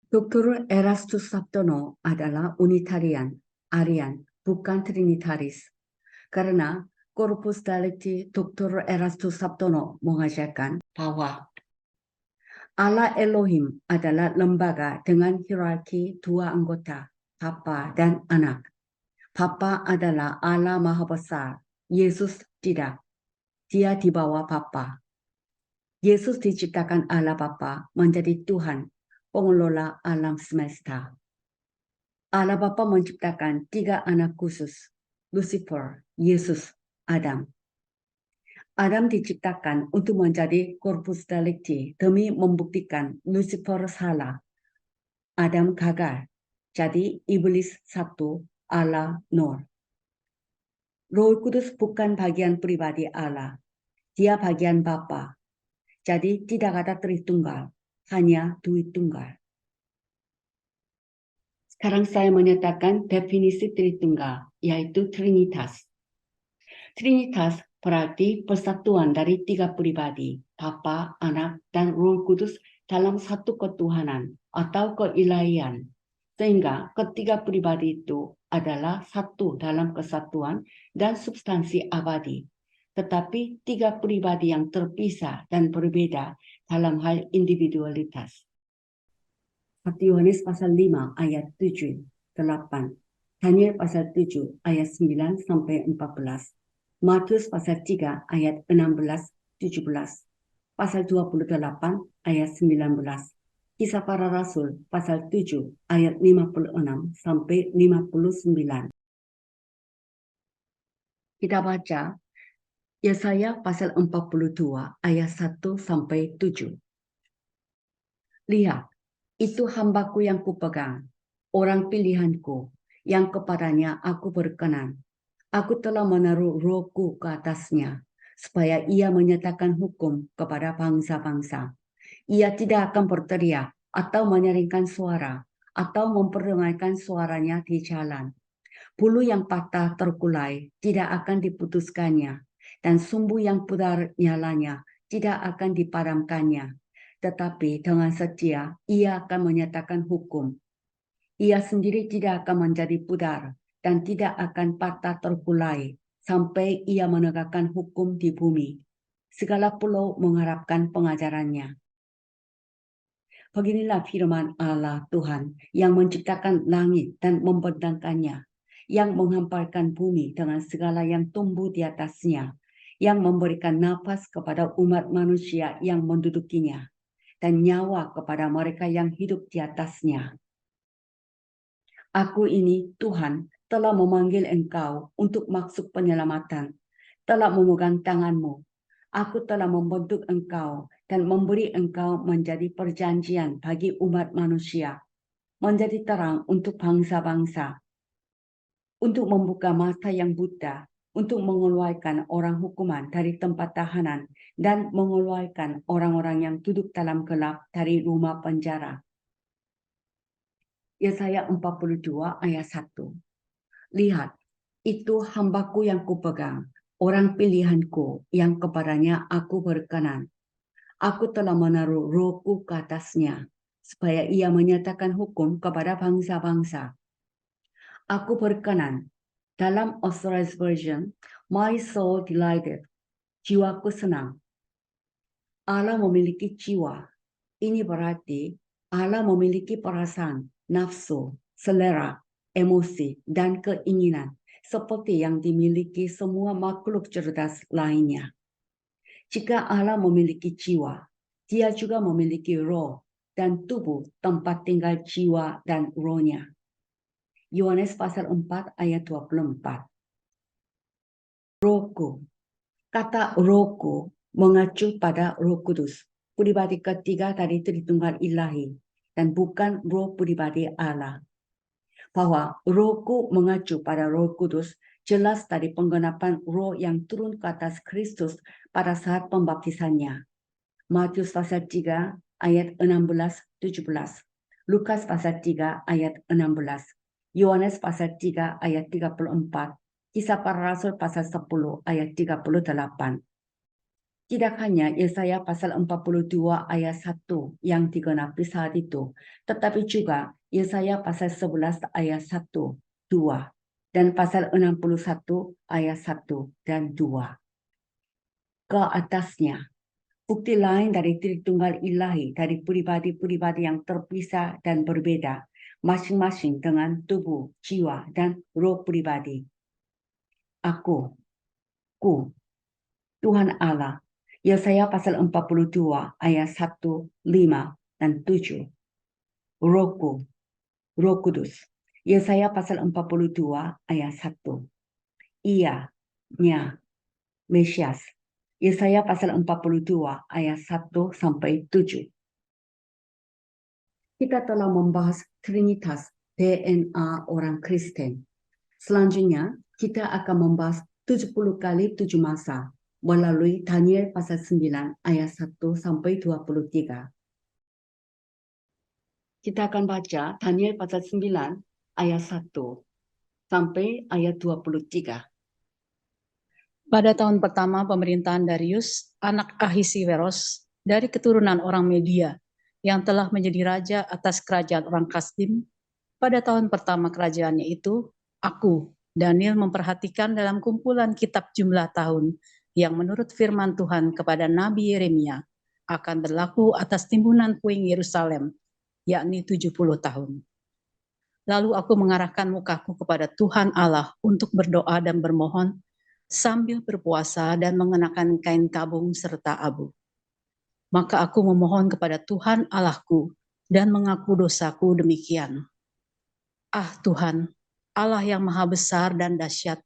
Dr. Erastus Sabtono adalah Unitarian, Arian, bukan Trinitaris. Karena Corpus Delicti Dr. Erastus Sabtono mengajarkan bahwa Allah Elohim adalah lembaga dengan hierarki dua anggota, Bapa dan Anak. Bapa adalah Allah Maha Besar, Yesus tidak. Dia di bawah Bapa. Yesus diciptakan Allah Bapa menjadi Tuhan, pengelola alam semesta. Allah Bapa menciptakan tiga anak khusus, Lucifer, Yesus, Adam. Adam diciptakan untuk menjadi corpus delicti demi membuktikan Lucifer salah. Adam gagal, jadi iblis satu, Allah nol. Roh Kudus bukan bagian pribadi Allah, dia bagian Bapa. Jadi tidak ada Tritunggal, hanya Duitunggal. Sekarang saya menyatakan definisi Tritunggal, yaitu Trinitas. Trinitas berarti persatuan dari tiga pribadi, Bapa, Anak, dan Roh Kudus dalam satu ketuhanan atau keilahian. Sehingga ketiga pribadi itu adalah satu dalam kesatuan dan substansi abadi. Tetapi tiga pribadi yang terpisah dan berbeda dalam hal individualitas. 1 Yohanes pasal 5 ayat 7, 8. Daniel pasal 7 ayat 9 sampai 14. Matius pasal 3 ayat 16, 17. Pasal 28 ayat 19. Kisah para Rasul pasal 7 ayat 56 sampai 59. Kita baca Yesaya pasal 42 ayat 1 sampai 7. Lihat, itu hambaku yang kupegang, orang pilihanku, yang kepadanya aku berkenan. Aku telah menaruh rohku ke atasnya, supaya ia menyatakan hukum kepada bangsa-bangsa. Ia tidak akan berteriak atau menyaringkan suara, atau memperdengarkan suaranya di jalan. Bulu yang patah terkulai tidak akan diputuskannya, dan sumbu yang pudar nyalanya tidak akan dipadamkannya. Tetapi dengan setia, ia akan menyatakan hukum. Ia sendiri tidak akan menjadi pudar, dan tidak akan patah terkulai sampai ia menegakkan hukum di bumi. Segala pulau mengharapkan pengajarannya. Beginilah firman Allah Tuhan yang menciptakan langit dan membentangkannya, yang menghamparkan bumi dengan segala yang tumbuh di atasnya, yang memberikan nafas kepada umat manusia yang mendudukinya, dan nyawa kepada mereka yang hidup di atasnya. Aku ini, Tuhan, telah memanggil engkau untuk maksud penyelamatan, telah memegang tanganmu. Aku telah membentuk engkau dan memberi engkau menjadi perjanjian bagi umat manusia, menjadi terang untuk bangsa-bangsa, untuk membuka mata yang buta, untuk mengeluarkan orang hukuman dari tempat tahanan, dan mengeluarkan orang-orang yang duduk dalam gelap dari rumah penjara. Yesaya 42 ayat 1. Lihat, itu hambaku yang kupegang, orang pilihanku yang kepadanya aku berkenan. Aku telah menaruh rohku ke atasnya, supaya ia menyatakan hukum kepada bangsa-bangsa. Aku berkenan. Dalam Authorized Version, my soul delighted. Jiwaku senang. Allah memiliki jiwa. Ini berarti Allah memiliki perasaan, nafsu, selera, emosi, dan keinginan seperti yang dimiliki semua makhluk cerdas lainnya. Jika Allah memiliki jiwa, dia juga memiliki roh dan tubuh tempat tinggal jiwa dan rohnya. Yohanes pasal 4 ayat 24. Rohku. Kata rohku mengacu pada Roh Kudus, pribadi ketiga dari Tritunggal Ilahi, dan bukan roh pribadi Allah. Bahwa rohku mengacu pada Roh Kudus jelas dari penggenapan roh yang turun ke atas Kristus pada saat pembaptisannya. Matius pasal 3 ayat 16-17, Lukas pasal 3 ayat 16, Yohanes pasal 3 ayat 34, Kisah para Rasul pasal 10 ayat 38. Tidak hanya Yesaya pasal 42 ayat 1 yang digenapi saat itu, tetapi juga Yesaya pasal 11 ayat 1, 2, dan pasal 61 ayat 1 dan 2. Ke atasnya, bukti lain dari Tritunggal Ilahi dari pribadi-pribadi yang terpisah dan berbeda, masing-masing dengan tubuh, jiwa, dan roh pribadi. Aku, Tuhan Allah. Yesaya pasal 42 ayat 1, 5, dan 7. Rohku, Roh Kudus. Yesaya pasal 42 ayat 1. Ia, nya, Mesias. Yesaya pasal 42 ayat 1 sampai 7. Kita telah membahas Trinitas DNA orang Kristen. Selanjutnya, kita akan membahas 70 kali 7 masa melalui Daniel pasal 9 ayat 1 sampai 23. Kita akan baca Daniel pasal 9 ayat 1 sampai ayat 23. Pada tahun pertama pemerintahan Darius, anak Ahasiweros, dari keturunan orang Media, yang telah menjadi raja atas kerajaan orang Kasdim, pada tahun pertama kerajaannya itu, aku, Daniel, memperhatikan dalam kumpulan kitab jumlah tahun yang menurut firman Tuhan kepada Nabi Yeremia akan berlaku atas timbunan puing Yerusalem, yakni 70 tahun. Lalu aku mengarahkan mukaku kepada Tuhan Allah untuk berdoa dan bermohon sambil berpuasa dan mengenakan kain kabung serta abu. Maka aku memohon kepada Tuhan Allahku dan mengaku dosaku demikian. Ah Tuhan, Allah yang maha besar dan dahsyat,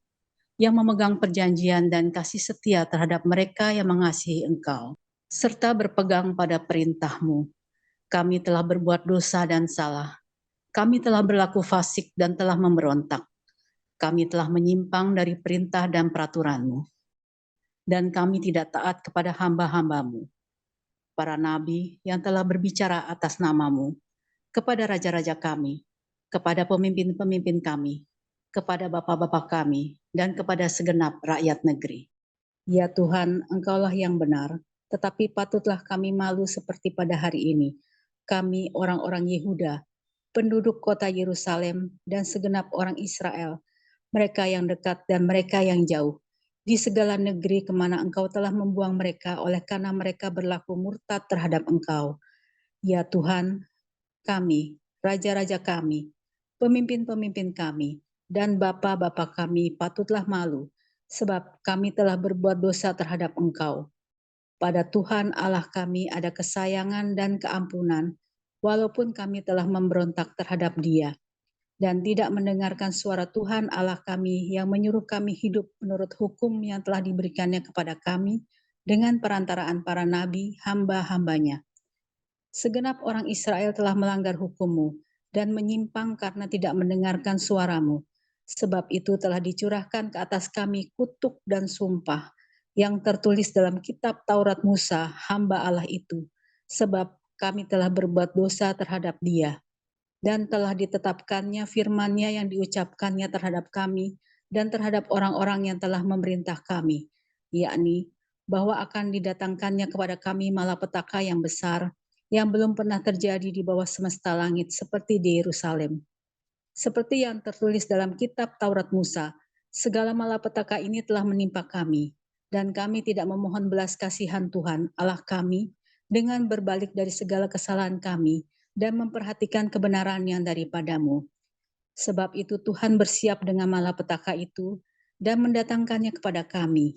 yang memegang perjanjian dan kasih setia terhadap mereka yang mengasihi Engkau, serta berpegang pada perintah-Mu. Kami telah berbuat dosa dan salah. Kami telah berlaku fasik dan telah memberontak. Kami telah menyimpang dari perintah dan peraturan-Mu. Dan kami tidak taat kepada hamba-hamba-Mu, para nabi yang telah berbicara atas nama-Mu, kepada raja-raja kami, kepada pemimpin-pemimpin kami, kepada bapak-bapak kami, dan kepada segenap rakyat negeri. Ya Tuhan, Engkaulah yang benar, tetapi patutlah kami malu seperti pada hari ini. Kami orang-orang Yehuda, penduduk kota Yerusalem, dan segenap orang Israel, mereka yang dekat dan mereka yang jauh, di segala negeri kemana Engkau telah membuang mereka oleh karena mereka berlaku murtad terhadap Engkau. Ya Tuhan, kami, raja-raja kami, pemimpin-pemimpin kami, dan bapa-bapa kami patutlah malu, sebab kami telah berbuat dosa terhadap Engkau. Pada Tuhan Allah kami ada kesayangan dan keampunan, walaupun kami telah memberontak terhadap Dia, dan tidak mendengarkan suara Tuhan Allah kami yang menyuruh kami hidup menurut hukum yang telah diberikannya kepada kami dengan perantaraan para nabi, hamba-hambanya. Segenap orang Israel telah melanggar hukum-Mu dan menyimpang karena tidak mendengarkan suara-Mu. Sebab itu telah dicurahkan ke atas kami kutuk dan sumpah yang tertulis dalam kitab Taurat Musa, hamba Allah itu. Sebab kami telah berbuat dosa terhadap Dia dan telah ditetapkannya firman-Nya yang diucapkannya terhadap kami dan terhadap orang-orang yang telah memerintah kami, yakni bahwa akan didatangkannya kepada kami malapetaka yang besar yang belum pernah terjadi di bawah semesta langit seperti di Yerusalem. Seperti yang tertulis dalam kitab Taurat Musa, segala malapetaka ini telah menimpa kami, dan kami tidak memohon belas kasihan Tuhan Allah kami dengan berbalik dari segala kesalahan kami dan memperhatikan kebenaran yang daripada-Mu. Sebab itu Tuhan bersiap dengan malapetaka itu dan mendatangkannya kepada kami.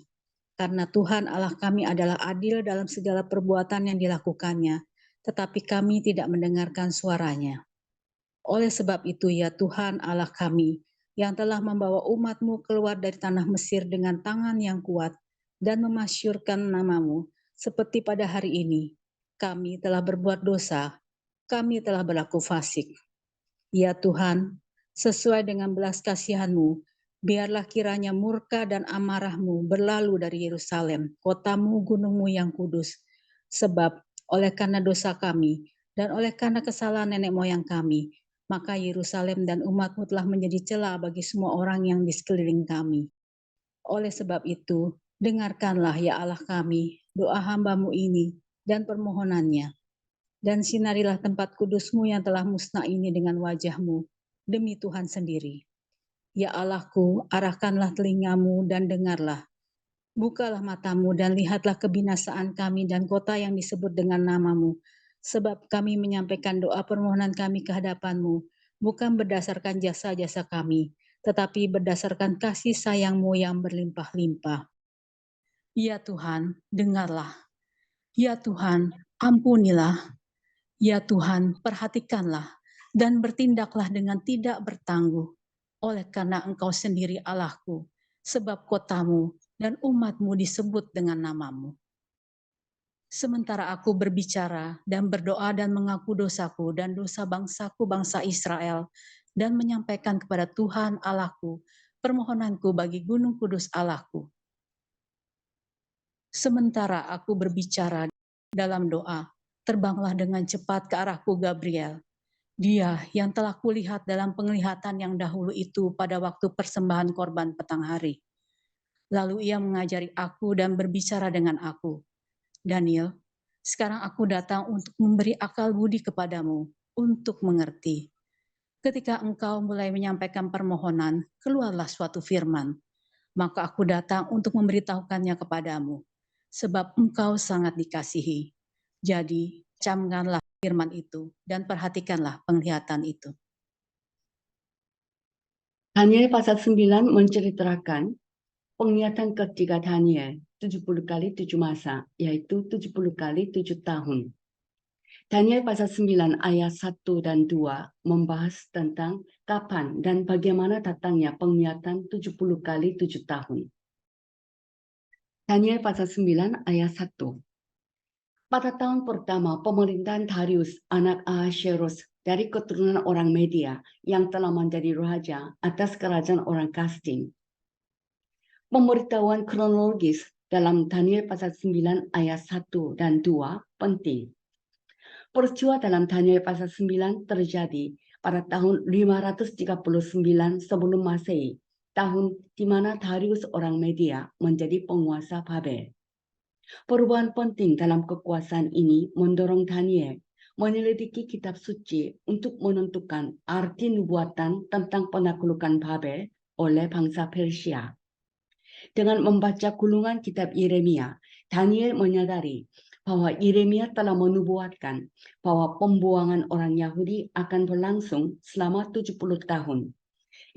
Karena Tuhan Allah kami adalah adil dalam segala perbuatan yang dilakukannya, tetapi kami tidak mendengarkan suaranya. Oleh sebab itu ya Tuhan Allah kami, yang telah membawa umat-Mu keluar dari tanah Mesir dengan tangan yang kuat dan memasyurkan nama-Mu, seperti pada hari ini, kami telah berbuat dosa, kami telah berlaku fasik. Ya Tuhan, sesuai dengan belas kasihan-Mu, biarlah kiranya murka dan amarah-Mu berlalu dari Yerusalem, kota-Mu, gunung-Mu yang kudus. Sebab oleh karena dosa kami dan oleh karena kesalahan nenek moyang kami, maka Yerusalem dan umat-Mu telah menjadi celah bagi semua orang yang di sekeliling kami. Oleh sebab itu, Dengarkanlah ya Allah kami, doa hamba-Mu ini dan permohonannya. Dan sinarilah tempat kudus-Mu yang telah musnah ini dengan wajah-Mu, demi Tuhan sendiri. Ya Allahku, arahkanlah telinga-Mu dan dengarlah. Bukalah mata-Mu dan lihatlah kebinasaan kami dan kota yang disebut dengan nama-Mu. Sebab kami menyampaikan doa permohonan kami ke hadapan-Mu, bukan berdasarkan jasa-jasa kami, tetapi berdasarkan kasih sayang-Mu yang berlimpah-limpah. Ya Tuhan, dengarlah. Ya Tuhan, ampunilah. Ya Tuhan, perhatikanlah dan bertindaklah dengan tidak bertangguh, oleh karena Engkau sendiri Allahku, sebab kotamu dan umatmu disebut dengan namamu. Sementara aku berbicara dan berdoa dan mengaku dosaku dan dosa bangsaku bangsa Israel, dan menyampaikan kepada Tuhan Allahku permohonanku bagi gunung kudus Allahku. Sementara aku berbicara dalam doa, terbanglah dengan cepat ke arahku Gabriel. Dia yang telah kulihat dalam penglihatan yang dahulu itu pada waktu persembahan korban petang hari. Lalu ia mengajari aku dan berbicara dengan aku. Daniel, sekarang aku datang untuk memberi akal budi kepadamu, untuk mengerti. Ketika engkau mulai menyampaikan permohonan, keluarlah suatu firman. Maka aku datang untuk memberitahukannya kepadamu, sebab engkau sangat dikasihi. Jadi, camkanlah firman itu dan perhatikanlah penglihatan itu. Daniel pasal 9 menceritakan penglihatan ketiga Daniel 70 kali 7 masa, yaitu 70 kali 7 tahun. Daniel pasal 9 ayat 1 dan 2 membahas tentang kapan dan bagaimana datangnya penglihatan 70 kali 7 tahun. Daniel pasal 9 ayat 1. Pada tahun pertama pemerintahan Darius anak Ahasuerus dari keturunan orang Media yang telah menjadi raja atas kerajaan orang Kasdim. Pemberitahuan kronologis dalam Daniel pasal 9 ayat 1 dan 2 penting. Peristiwa dalam Daniel pasal 9 terjadi pada tahun 539 sebelum Masehi, tahun di mana Darius orang Media menjadi penguasa Babel. Perubahan penting dalam kekuasaan ini mendorong Daniel menyelidiki kitab suci untuk menentukan arti nubuatan tentang penaklukan Babel oleh bangsa Persia. Dengan membaca gulungan kitab Yeremia, Daniel menyadari bahwa Yeremia telah menubuatkan bahwa pembuangan orang Yahudi akan berlangsung selama 70 tahun.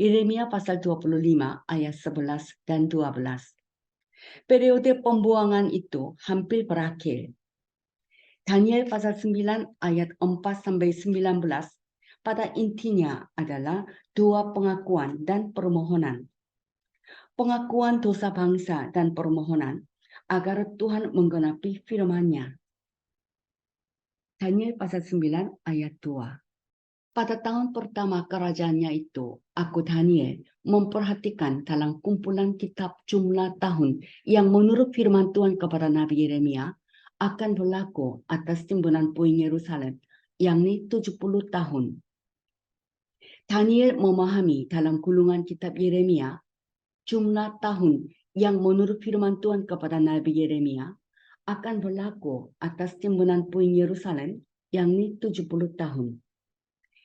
Yeremia pasal 25 ayat 11 dan 12. Periode pembuangan itu hampir berakhir. Daniel pasal 9 ayat 4-19 pada intinya adalah dua pengakuan dan permohonan. Pengakuan dosa bangsa dan permohonan agar Tuhan menggenapi firman-Nya. Daniel pasal 9 ayat 2. Pada tahun pertama kerajaannya itu, aku Daniel memperhatikan dalam kumpulan kitab jumlah tahun yang menurut firman Tuhan kepada Nabi Yeremia akan berlaku atas timbunan puing Yerusalem, yakni 70 tahun. Daniel memahami dalam gulungan kitab Yeremia jumlah tahun yang menurut firman Tuhan kepada Nabi Yeremia akan berlaku atas timbunan puing Yerusalem, yakni 70 tahun.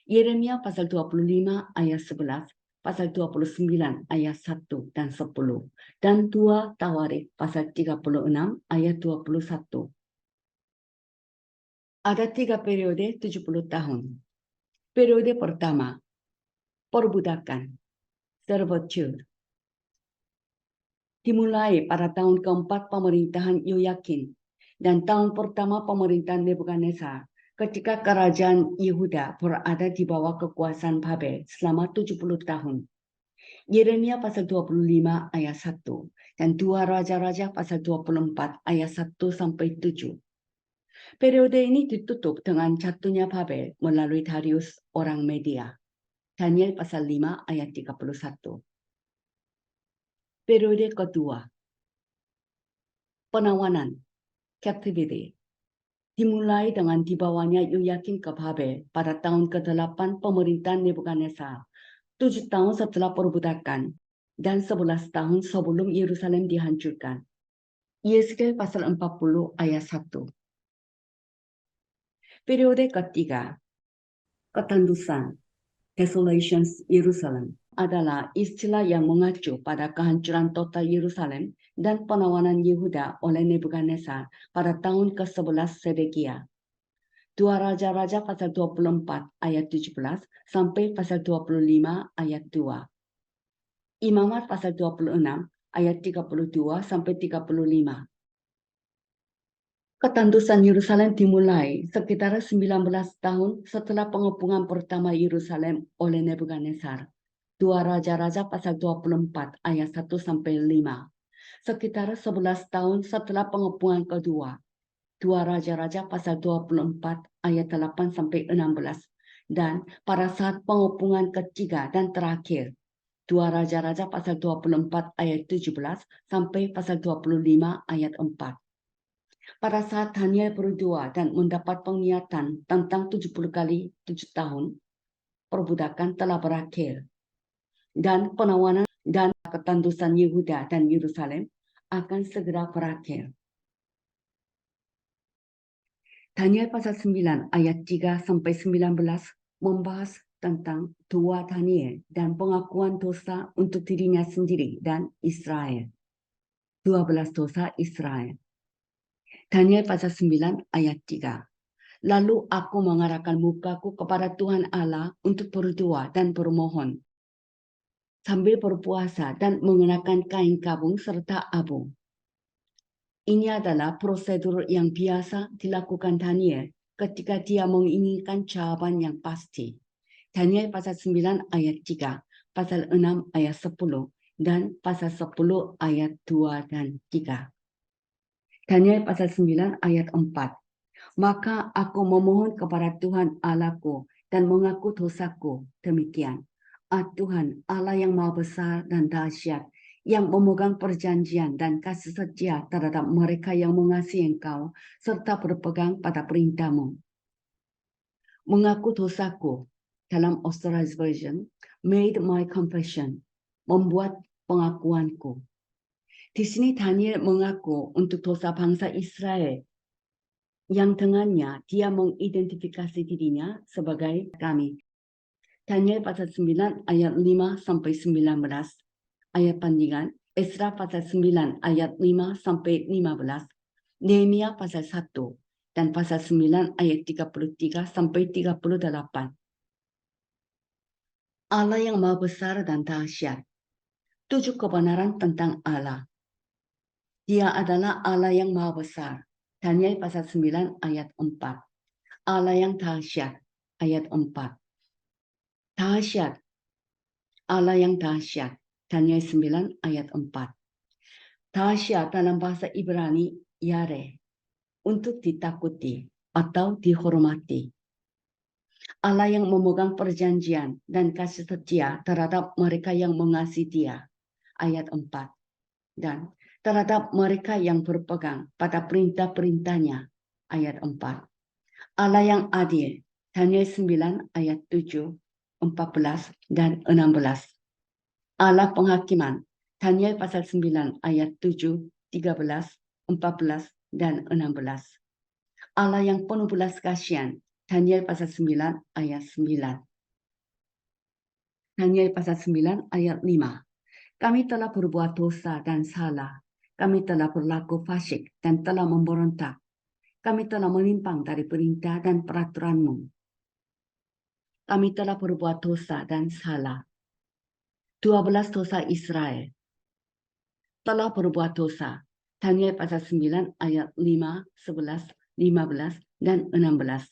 Yeremia pasal 25 ayat 11, pasal 29 ayat 1 dan 10, dan 2 Tawarikh pasal 36 ayat 21. Ada 3 periode 70 tahun. Periode pertama, perbudakan, servitude. Dimulai pada tahun keempat pemerintahan Yoyakin dan tahun pertama pemerintahan Nebukadnezar ketika kerajaan Yehuda berada di bawah kekuasaan Babel selama 70 tahun. Yeremia pasal 25 ayat 1 dan 2 Raja-Raja pasal 24 ayat 1-7. Periode ini ditutup dengan jatuhnya Babel melalui Darius orang Media. Daniel pasal 5 ayat 31. Periode kedua, penawanan, captivity, dimulai dengan dibawanya Yoyakin ke Babel pada tahun ke-8 pemerintahan Nebukadnezar, 7 tahun setelah perbudakan, dan 11 tahun sebelum Yerusalem dihancurkan. Yeskel pasal 40 ayat 1. Periode ketiga, ketandusan, desolations Yerusalem, adalah istilah yang mengacu pada kehancuran total Yerusalem dan penawanan Yehuda oleh Nebukadnezar pada tahun ke-11 Sedekia. 2 Raja-Raja pasal 24 ayat 17 sampai pasal 25 ayat 2. Imamat pasal 26 ayat 32 sampai 35. Ketandusan Yerusalem dimulai sekitar 19 tahun setelah pengepungan pertama Yerusalem oleh Nebukadnezar. 2 Raja-Raja pasal 24 ayat 1 sampai 5. Sekitar 11 tahun setelah pengepungan kedua. 2 Raja-Raja pasal 24 ayat 8 sampai 16. Dan pada saat pengepungan ketiga dan terakhir. 2 Raja-Raja pasal 24 ayat 17 sampai pasal 25 ayat 4. Pada saat Daniel berdua dan mendapat penglihatan tentang 70 kali 7 tahun, perbudakan telah berakhir. Dan penawanan dan ketandusan Yehuda dan Yerusalem akan segera berakhir. Daniel pasal 9 ayat 3 sampai 19 membahas tentang doa Daniel dan pengakuan dosa untuk dirinya sendiri dan Israel. 12 dosa Israel. Daniel pasal 9 ayat 3. Lalu aku mengarahkan mukaku kepada Tuhan Allah untuk berdoa dan bermohon, sambil berpuasa dan mengenakan kain kabung serta abu. Ini adalah prosedur yang biasa dilakukan Daniel ketika dia menginginkan jawaban yang pasti. Daniel pasal 9 ayat 3, pasal 6 ayat 10, dan pasal 10 ayat 2 dan 3. Daniel pasal 9 ayat 4. Maka aku memohon kepada Tuhan Allahku dan mengaku dosaku. Demikian. Tuhan Allah yang maha besar dan dahsyat, yang memegang perjanjian dan kasih setia terhadap mereka yang mengasihi Engkau, serta berpegang pada perintah-Mu. Mengaku dosaku, dalam Authorized Version, made my confession, membuat pengakuanku. Di sini Daniel mengaku untuk dosa bangsa Israel, yang dengannya dia mengidentifikasi dirinya sebagai kami. Daniel pasal 9 ayat 5 sampai 19. Ayat bandingan Esra pasal 9 ayat 5 sampai 15. Nehemia pasal 1 dan pasal 9 ayat 33 sampai 38. Allah yang maha besar dan dahsyat. 7 kebenaran tentang Allah. Dia adalah Allah yang maha besar. Daniel pasal 9 ayat 4. Allah yang dahsyat, ayat 4. Dahsyat, Allah yang dahsyat, Daniel 9 ayat 4. Dahsyat dalam bahasa Ibrani, yare, untuk ditakuti atau dihormati. Allah yang memegang perjanjian dan kasih setia terhadap mereka yang mengasihi Dia, ayat 4. Dan terhadap mereka yang berpegang pada perintah-perintahnya, ayat 4. Allah yang adil, Daniel 9 ayat 7, 14, dan 16. Allah penghakiman, Daniel pasal 9 ayat 7, 13, 14, dan 16. Allah yang penuh belas kasihan, Daniel pasal 9 ayat 9. Daniel pasal 9 ayat 5. Kami telah berbuat dosa dan salah. Kami telah berlaku fasik dan telah memberontak. Kami telah menyimpang dari perintah dan peraturan-Mu. Kami telah berbuat dosa dan salah. 12 dosa Israel. Telah berbuat dosa. Daniel pasal 9 ayat 5, 11, 15, dan 16.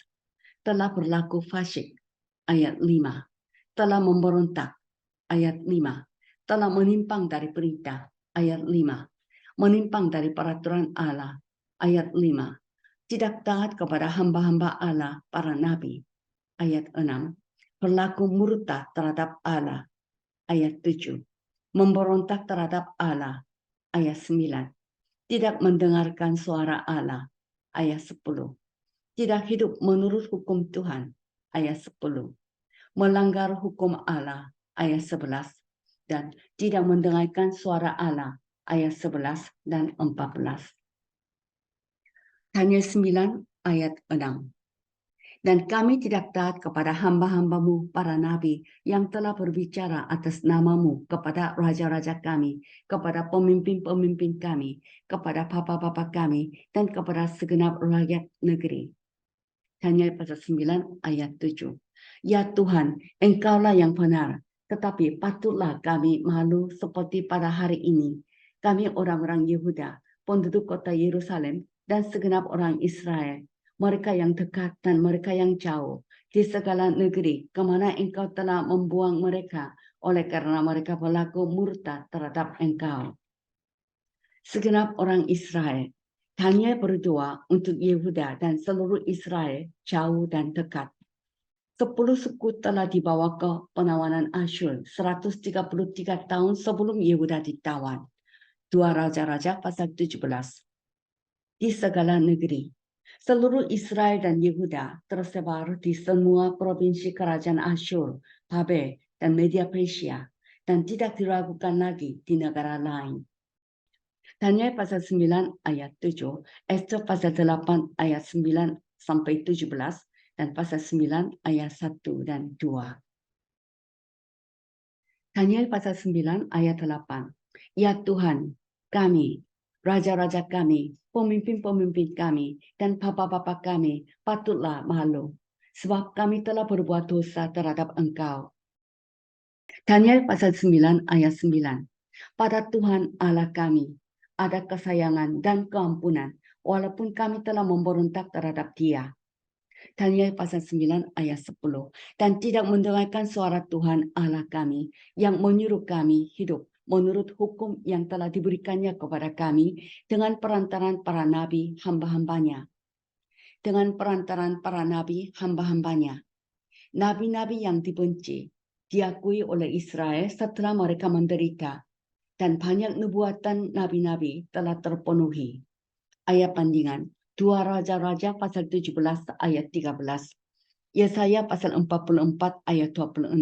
Telah berlaku fasik. Ayat 5. Telah memberontak. Ayat 5. Telah menyimpang dari perintah. Ayat 5. Menyimpang dari peraturan Allah. Ayat 5. Tidak taat kepada hamba-hamba Allah, para nabi. Ayat 6. Berlaku murtad terhadap Allah. Ayat 7. Memberontak terhadap Allah. Ayat 9. Tidak mendengarkan suara Allah. Ayat 10. Tidak hidup menurut hukum Tuhan. Ayat 10. Melanggar hukum Allah. Ayat 11. Dan tidak mendengarkan suara Allah. Ayat 11 dan 14. Daniel 9 ayat 6. Dan kami tidak taat kepada hamba-hambamu para nabi yang telah berbicara atas namamu kepada raja-raja kami, kepada pemimpin-pemimpin kami, kepada papa-papa kami, dan kepada segenap rakyat negeri. Daniel pasal 9 ayat 7. Ya Tuhan, Engkaulah yang benar, tetapi patutlah kami malu seperti pada hari ini. Kami orang-orang Yehuda, penduduk kota Yerusalem, dan segenap orang Israel, mereka yang dekat dan mereka yang jauh, di segala negeri kemana Engkau telah membuang mereka, oleh karena mereka berlaku murtad terhadap Engkau. Segenap orang Israel, Daniel berdoa untuk Yehuda dan seluruh Israel jauh dan dekat. 10 suku telah dibawa ke penawanan Asyur 133 tahun sebelum Yehuda ditawan. 2 Raja-Raja pasal 17. Di segala negeri, seluruh Israel dan Yehuda tersebar di semua provinsi kerajaan Asyur, Babel, dan Media Persia, dan tidak diragukan lagi di negara lain. Daniel pasal 9 ayat 7, Esther pasal 8 ayat 9 sampai 17, dan pasal 9 ayat 1 dan 2. Daniel pasal 9 ayat 8. Ya Tuhan, kami, raja-raja kami, pemimpin-pemimpin kami, dan bapa-bapa kami patutlah malu, sebab kami telah berbuat dosa terhadap Engkau. Daniel pasal 9 ayat 9. Pada Tuhan Allah kami ada kesayangan dan keampunan, walaupun kami telah memberontak terhadap Dia. Daniel pasal 9 ayat 10. Dan tidak mendengarkan suara Tuhan Allah kami yang menyuruh kami hidup menurut hukum yang telah diberikannya kepada kami dengan perantaran para nabi hamba-hambanya. Dengan perantaran para nabi hamba-hambanya. Nabi-nabi yang dibenci, diakui oleh Israel setelah mereka menderita, dan banyak nubuatan nabi-nabi telah terpenuhi. Ayat bandingan, 2 Raja-Raja pasal 17 ayat 13, Yesaya pasal 44 ayat 26,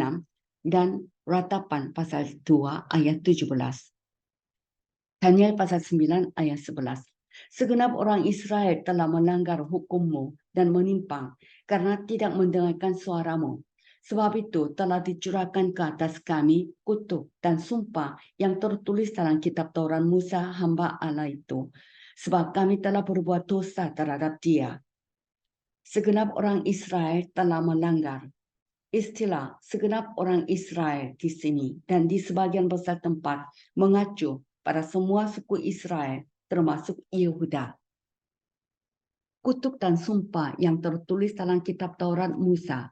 dan Ratapan pasal 2 ayat 17. Daniel pasal 9 ayat 11. Segenap orang Israel telah melanggar hukum-Mu dan menyimpang karena tidak mendengarkan suara-Mu. Sebab itu telah dicurahkan ke atas kami kutuk dan sumpah yang tertulis dalam kitab Taurat Musa hamba Allah itu. Sebab kami telah berbuat dosa terhadap Dia. Segenap orang Israel telah melanggar. Istilah segenap orang Israel di sini dan di sebagian besar tempat mengacu pada semua suku Israel termasuk Yehuda. Kutuk dan sumpah yang tertulis dalam kitab Taurat Musa.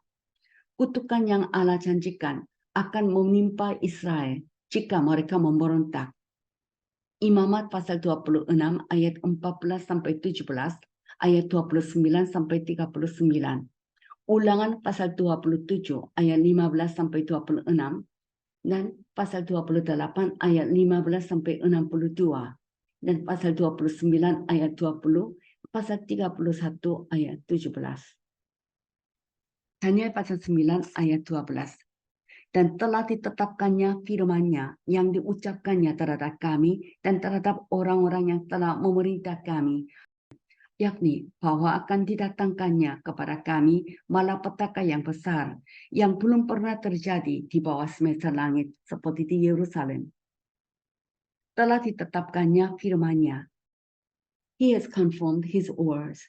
Kutukan yang Allah janjikan akan menimpa Israel jika mereka memberontak. Imamat pasal 26 ayat 14 sampai 17, ayat 29 sampai 39. Ulangan pasal 27 ayat 15 sampai 26 dan pasal 28 ayat 15 sampai 62 dan pasal 29 ayat 20, pasal 31 ayat 17. Daniel pasal 9 ayat 12. Dan telah ditetapkannya firman-Nya yang diucapkannya terhadap kami dan terhadap orang-orang yang telah memerintah kami, yakni bahwa akan didatangkannya kepada kami malapetaka yang besar yang belum pernah terjadi di bawah semesta langit seperti di Yerusalem. Telah ditetapkannya firman-Nya. He has confirmed His words.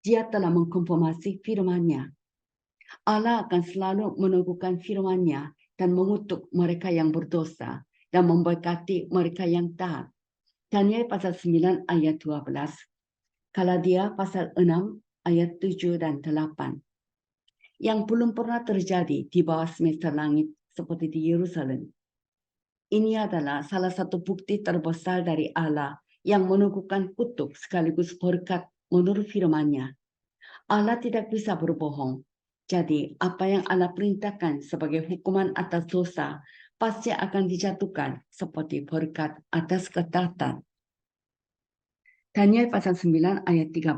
Dia telah mengkonfirmasi firman-Nya. Allah akan selalu meneguhkan firman-Nya dan mengutuk mereka yang berdosa dan memberkati mereka yang taat. Daniel pasal 9 ayat 12. Galatia pasal 6 ayat 7 dan 8. Yang belum pernah terjadi di bawah semesta langit seperti di Yerusalem. Ini adalah salah satu bukti terbesar dari Allah yang meneguhkan kutuk sekaligus berkat menurut firman-Nya. Allah tidak bisa berbohong. Jadi, apa yang Allah perintahkan sebagai hukuman atas dosa pasti akan dijatuhkan seperti berkat atas ketaatan. Daniel pasal 9 ayat 13.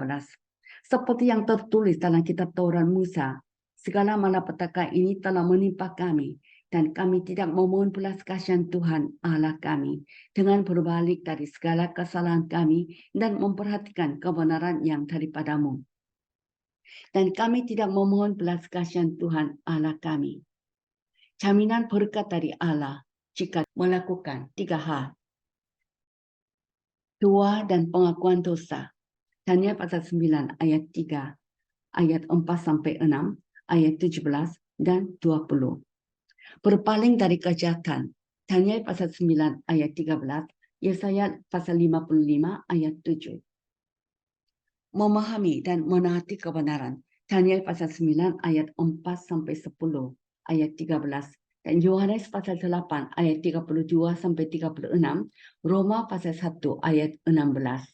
Seperti yang tertulis dalam kitab Taurat Musa, segala malapetaka ini telah menimpa kami Dan kami tidak memohon belas kasihan Tuhan Allah kami dengan berbalik dari segala kesalahan kami dan memperhatikan kebenaran yang daripadamu. Dan kami tidak memohon belas kasihan Tuhan Allah kami. Jaminan berkat dari Allah jika melakukan 3 hal. Doa dan pengakuan dosa. Daniel pasal 9 ayat 3, ayat 4-6, ayat 17 dan 20. Berpaling dari kejahatan. Daniel pasal 9 ayat 13, Yesaya pasal 55 ayat 7. Memahami dan menaati kebenaran. Daniel pasal 9 ayat 4-10, ayat 13. Dan Yohanes pasal 8 ayat 32-36, Roma pasal 1 ayat 16.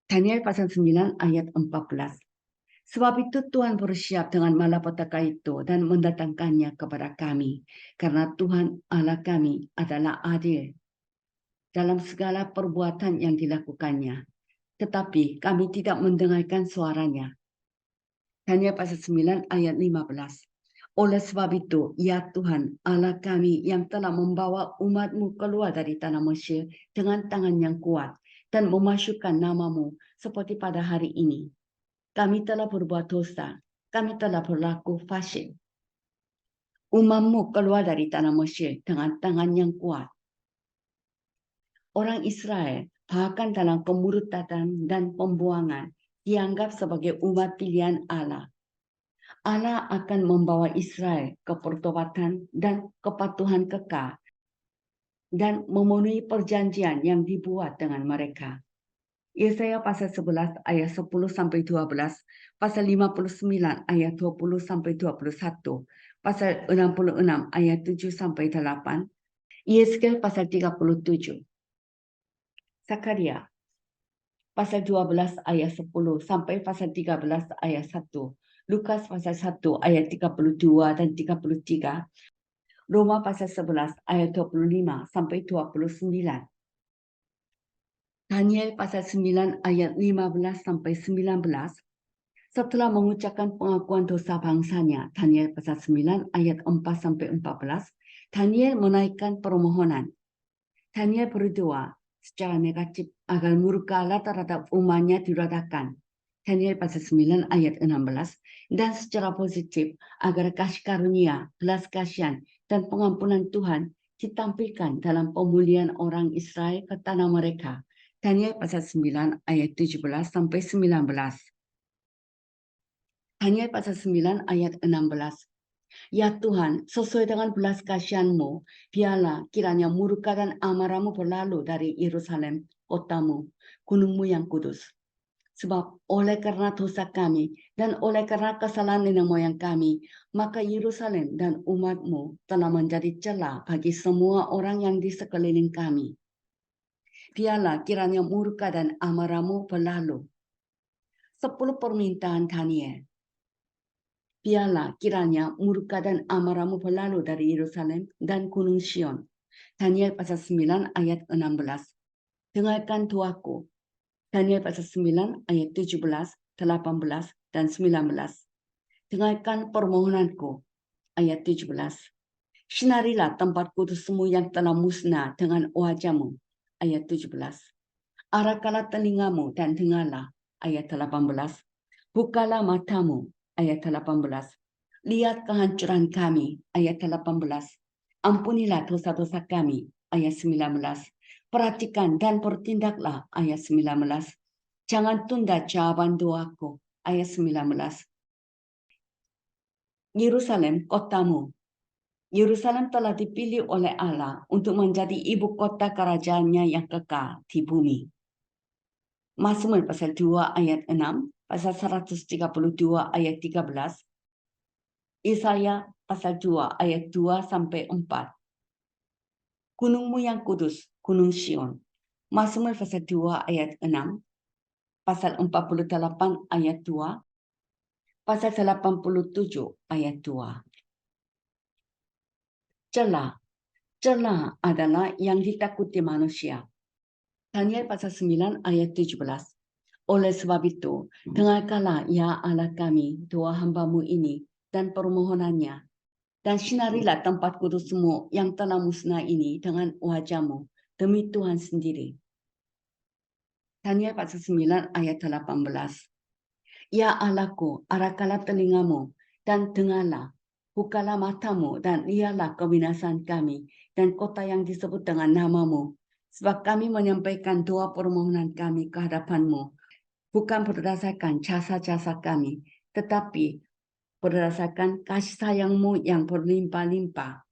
Daniel pasal 9 ayat 14. Sebab itu Tuhan bersiap dengan malapetaka itu dan mendatangkannya kepada kami. Karena Tuhan Allah kami adalah adil dalam segala perbuatan yang dilakukannya. Tetapi kami tidak mendengarkan suaranya. Daniel pasal 9 ayat 15. Oleh sebab itu, ya Tuhan Allah kami yang telah membawa umat-Mu keluar dari tanah Mesir dengan tangan yang kuat dan memasukkan nama-Mu seperti pada hari ini. Kami telah berbuat dosa, kami telah berlaku fasik. Umat-Mu keluar dari tanah Mesir dengan tangan yang kuat. Orang Israel, bahkan dalam kemurtadan dan pembuangan, dianggap sebagai umat pilihan Allah. Allah akan membawa Israel ke pertobatan dan kepatuhan kekal dan memenuhi perjanjian yang dibuat dengan mereka. Yesaya pasal 11 ayat 10-12, pasal 59 ayat 20-21, pasal 66 ayat 7-8, Yeskel pasal 37. Sakaria pasal 12 ayat 10 sampai pasal 13 ayat 1. Lukas pasal 1 ayat 32 dan 33. Roma pasal 11 ayat 25 sampai 29. Daniel pasal 9 ayat 15 sampai 19. Setelah mengucapkan pengakuan dosa bangsanya, Daniel pasal 9 ayat 4 sampai 14, Daniel menaikkan permohonan. Daniel berdoa secara negatif agar murka Allah terhadap umatnya diratakan. Daniel pasal 9 ayat 16, dan secara positif agar kasih karunia, belas kasihan, dan pengampunan Tuhan ditampilkan dalam pemulihan orang Israel ke tanah mereka. Daniel pasal 9 ayat 17 sampai 19. Daniel pasal 9 ayat 16. Ya Tuhan, sesuai dengan belas kasihan-Mu, biarlah kiranya murka dan amarah-Mu berlalu dari Yerusalem, kotamu, gunung-Mu yang kudus. Sebab oleh karena dosa kami dan oleh karena kesalahan nenek moyang kami, maka Yerusalem dan umat-Mu telah menjadi celah bagi semua orang yang di sekeliling kami. Biarlah kiranya murka dan amarah-Mu berlalu. 10 permintaan Daniel. Biarlah kiranya murka dan amarah-Mu berlalu dari Yerusalem dan Gunung Sion. Daniel pasal 9 ayat 16. Dengarkan doaku. Daniel pasal 9 ayat 17, 18, dan 19. Dengarkan permohonanku. Ayat 17. Sinarilah tempat kudus-Mu yang telah musnah dengan wajah-Mu. Ayat 17. Arahkanlah telingamu dan dengarlah. Ayat 18. Bukalah matamu. Ayat 18. Lihat kehancuran kami. Ayat 18. Ampunilah dosa-dosa kami. Ayat 19. Perhatikan dan bertindaklah. Ayat 19. Jangan tunda jawaban doaku. Ayat 19. Yerusalem, kotamu. Yerusalem telah dipilih oleh Allah untuk menjadi ibu kota kerajaannya yang kekal di bumi. Mazmur pasal 2 ayat 6, pasal 132 ayat 13, Yesaya pasal 2 ayat 2 sampai 4. Gunung-Mu yang kudus, Gunung Sion. Mazmur pasal 2 ayat 6, pasal 48 ayat 2, pasal 87 ayat 2. Celah. Celah adalah yang ditakuti manusia. Daniel pasal 9 ayat 17. Oleh sebab itu, dengarkanlah ya Allah kami, doa hamba-Mu ini dan permohonannya. Dan sinarilah tempat kudusmu yang telah musnah ini dengan wajahmu demi Tuhan sendiri. Daniel pasal 9 ayat 18. Ya Allahku, arahkanlah telingamu dan dengarlah. Bukalah matamu dan lihatlah kebinasan kami dan kota yang disebut dengan namamu. Sebab kami menyampaikan doa permohonan kami ke hadapanmu. Bukan berdasarkan jasa-jasa kami, tetapi berdasarkan kasih sayangmu yang berlimpah-limpah.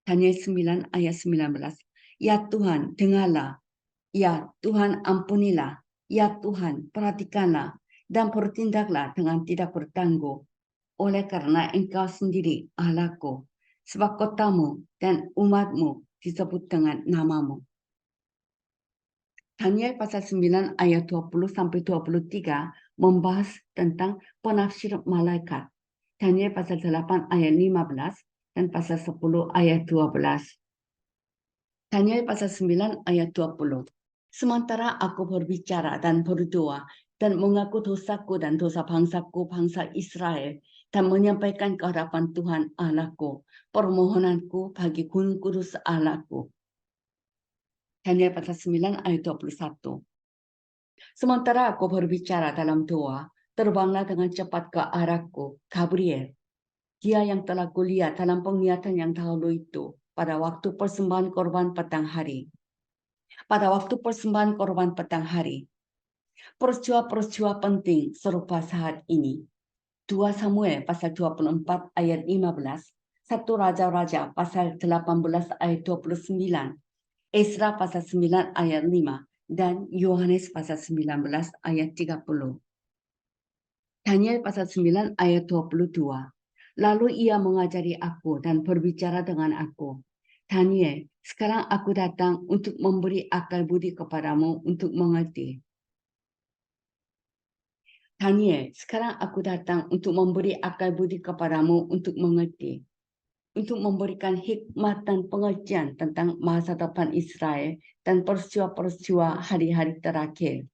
Daniel 9 ayat 19. Ya Tuhan, dengarlah. Ya Tuhan, ampunilah. Ya Tuhan, perhatikanlah dan bertindaklah dengan tidak bertangguh. Oleh karena Engkau sendiri Allahku, sebab kotamu dan umatmu disebut dengan namamu. Daniel pasal 9 ayat 20-23 membahas tentang penafsir malaikat. Daniel pasal 8 ayat 15 dan pasal 10 ayat 12. Daniel pasal 9 ayat 20. Sementara aku berbicara dan berdoa dan mengaku dosaku dan dosa bangsaku, bangsa Israel, dan menyampaikan ke hadapan Tuhan Allahku, permohonanku bagi gunung kudus Allahku. Daniel pasal 9 ayat 21. Sementara aku berbicara dalam doa, terbanglah dengan cepat ke arahku, Gabriel. Dia yang telah kulihat dalam penglihatan yang dahulu itu, pada waktu persembahan korban petang hari. Pada waktu persembahan korban petang hari, peristiwa-peristiwa penting serupa saat ini. 2 Samuel pasal 24 ayat 15, 1 Raja-Raja pasal 18 ayat 29, Ezra pasal 9 ayat 5, dan Yohanes pasal 19 ayat 30. Daniel pasal 9 ayat 22. Lalu ia mengajari aku dan berbicara dengan aku. Daniel, sekarang aku datang untuk memberi akal budi kepadamu untuk mengerti. Daniel, sekarang aku datang untuk memberi akal budi kepadamu untuk mengerti. Untuk memberikan hikmat dan pengertian tentang masa depan Israel dan peristiwa-peristiwa hari-hari terakhir.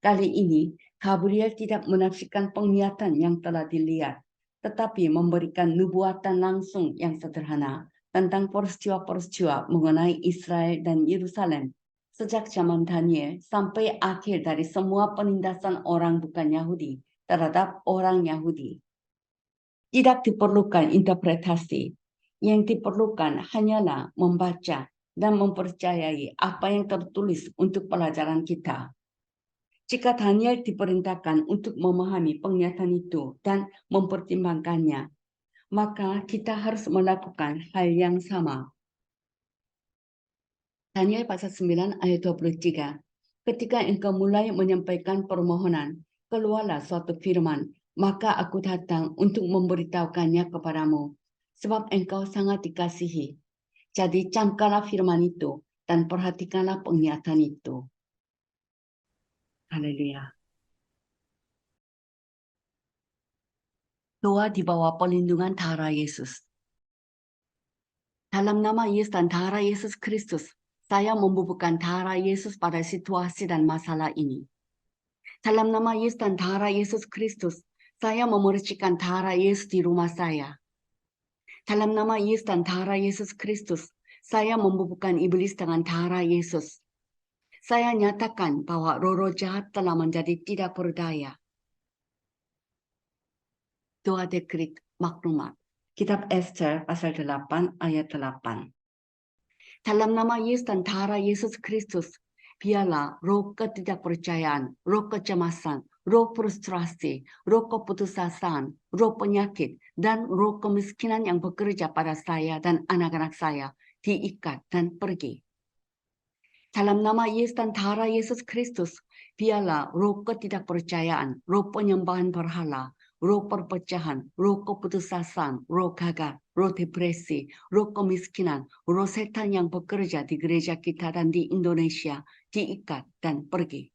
Kali ini, Gabriel tidak menafsirkan penglihatan yang telah dilihat, tetapi memberikan nubuatan langsung yang sederhana tentang peristiwa-peristiwa mengenai Israel dan Yerusalem sejak zaman Daniel sampai akhir dari semua penindasan orang bukan Yahudi terhadap orang Yahudi. Tidak diperlukan interpretasi, yang diperlukan hanyalah membaca dan mempercayai apa yang tertulis untuk pelajaran kita. Jika Daniel diperintahkan untuk memahami penglihatan itu dan mempertimbangkannya, maka kita harus melakukan hal yang sama. Daniel pasal 9 ayat 23. Ketika engkau mulai menyampaikan permohonan, keluarlah suatu firman, maka aku datang untuk memberitahukannya kepadamu, sebab engkau sangat dikasihi. Jadi camkanlah firman itu dan perhatikanlah penglihatan itu. Haleluya. Doa di bawah perlindungan darah Yesus. Dalam nama Yesus dan darah Yesus Kristus, saya membubuhkan darah Yesus pada situasi dan masalah ini. Dalam nama Yesus dan darah Yesus Kristus, saya memercikan darah Yesus di rumah saya. Dalam nama Yesus dan darah Yesus Kristus, saya membubuhkan iblis dengan darah Yesus. Saya nyatakan bahwa roh-roh jahat telah menjadi tidak berdaya. Doa dekrit maklumat. Kitab Esther pasal 8 ayat 8. Dalam nama Yesus dan darah Yesus Kristus, biarlah roh ketidakpercayaan, roh kecemasan, roh frustrasi, roh keputusasaan, roh penyakit, dan roh kemiskinan yang bekerja pada saya dan anak-anak saya diikat dan pergi. Dalam nama Yesus dan darah Yesus Kristus, biarlah roh ketidakpercayaan, roh penyembahan berhala, roh perpecahan, roh keputusasaan, roh gagal, roh depresi, roh kemiskinan, roh setan yang bekerja di gereja kita dan di Indonesia diikat dan pergi.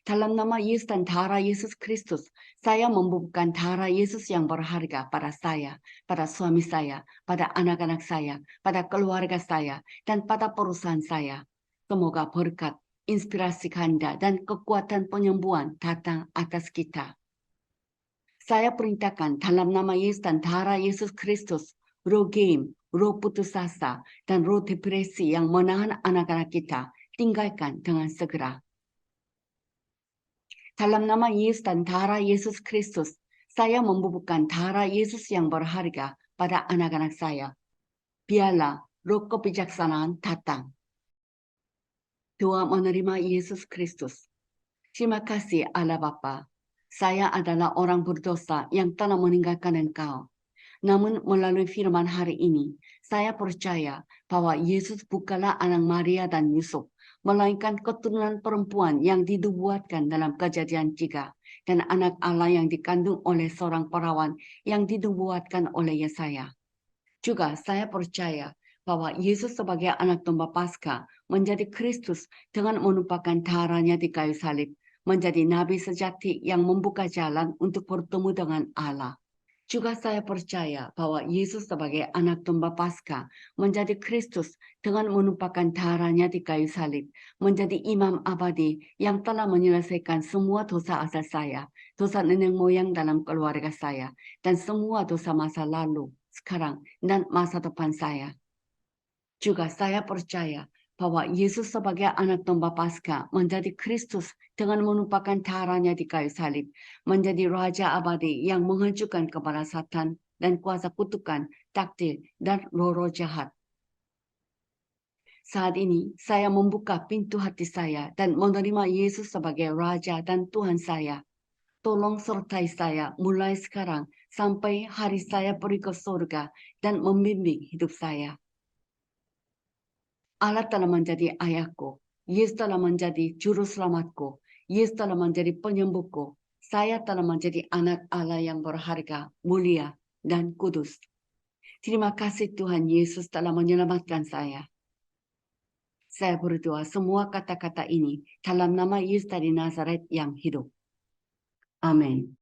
Dalam nama Yesus dan darah Yesus Kristus, saya membubuhkan darah Yesus yang berharga pada saya, pada suami saya, pada anak-anak saya, pada keluarga saya, dan pada perusahaan saya. Semoga berkat, inspirasi ganda, dan kekuatan penyembuhan datang atas kita. Saya perintahkan dalam nama Yesus dan darah Yesus Kristus, roh game, roh putus asa, dan roh depresi yang menahan anak-anak kita, tinggalkan dengan segera. Dalam nama Yesus dan darah Yesus Kristus, saya membubuhkan darah Yesus yang berharga pada anak-anak saya. Biarlah roh kebijaksanaan datang. Doa menerima Yesus Kristus. Terima kasih Allah Bapa. Saya adalah orang berdosa yang telah meninggalkan Engkau. Namun melalui firman hari ini, saya percaya bahwa Yesus bukanlah anak Maria dan Yusuf, melainkan keturunan perempuan yang dinubuatkan dalam Kejadian 3, dan anak Allah yang dikandung oleh seorang perawan yang dinubuatkan oleh Yesaya. Juga saya percaya bahwa Yesus sebagai anak domba Paskah menjadi Kristus dengan menumpahkan darahnya di kayu salib, menjadi nabi sejati yang membuka jalan untuk bertemu dengan Allah. Juga saya percaya bahwa Yesus sebagai anak domba Paskah menjadi Kristus dengan menumpahkan darahnya di kayu salib, menjadi imam abadi yang telah menyelesaikan semua dosa asal saya, dosa nenek moyang dalam keluarga saya, dan semua dosa masa lalu, sekarang, dan masa depan saya. Juga saya percaya bahwa Yesus sebagai anak domba Paskah menjadi Kristus dengan menumpahkan darahnya di kayu salib, menjadi Raja abadi yang menghancurkan kepala Satan dan kuasa kutukan, takdir, dan roh-roh jahat. Saat ini saya membuka pintu hati saya dan menerima Yesus sebagai Raja dan Tuhan saya. Tolong sertai saya mulai sekarang sampai hari saya pergi ke surga dan membimbing hidup saya. Allah telah menjadi ayahku. Yesus telah menjadi juru selamatku. Yesus telah menjadi penyembuhku. Saya telah menjadi anak Allah yang berharga, mulia, dan kudus. Terima kasih Tuhan Yesus telah menyelamatkan saya. Saya berdoa semua kata-kata ini dalam nama Yesus dari Nazaret yang hidup. Amin.